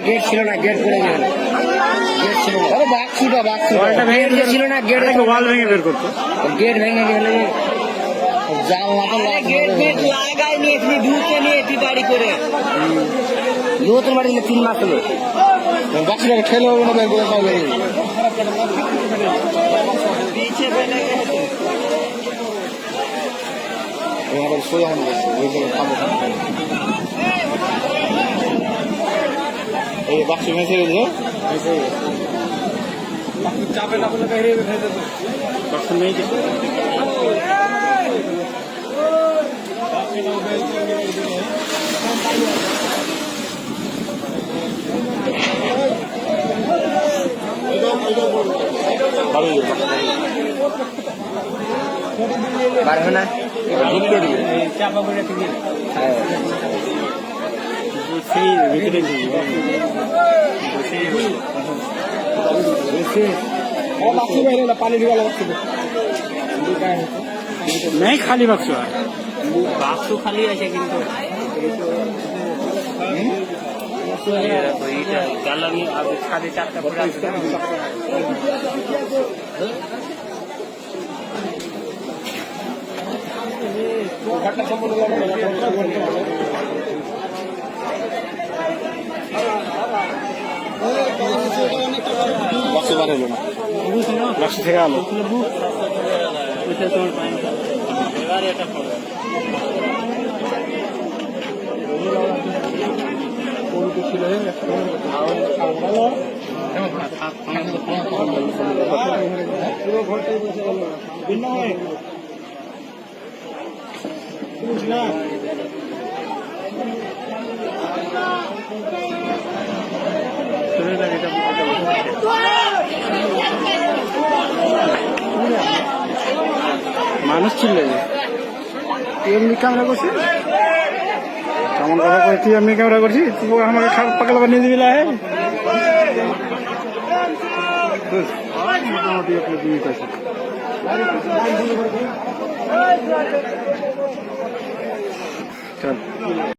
Gate ছিল না, gate পড়ে গেল। गेट ছিল না, আরে বাক্সটা ছিল না, गेट থেকে ওয়াল ভেঙে বের করতো। गेट ভেঙে গেলে জাল না তো गेट লাগাই নিয়ে এখানে ঢুকে নিয়ে এটি গাড়ি করে লোতের বাড়ি 3 মাস হলো। বাক্সটাকে ঠেলে হবে না, বের করে সব বের হয়ে পিছে বেলে গেছে। ওরা সোয়া হয়ে গেছে, ওই যে খাবো। এই বাক্স ভেঙে গেছে, চাপে না বলে বাইরে ভেঙে যেত। বাক্স নেই কিছু, পারবে না চাপা করে ভিতরে पानी नहीं खाली बक्स बक्स खाली আছে কিন্তু সাড়ে 4টা পরে আসবে। বাক্স বার হলো না, বাক্স থেকে আলো মানুষ ছিল এমনি ক্যামেরা করছি, কেমন কথা করছি, এমনি ক্যামেরা করছি, তুই আমাকে খারাপ পাগল বানিয়ে দিবি না। মোটামুটি আপনি জিনিস আছে।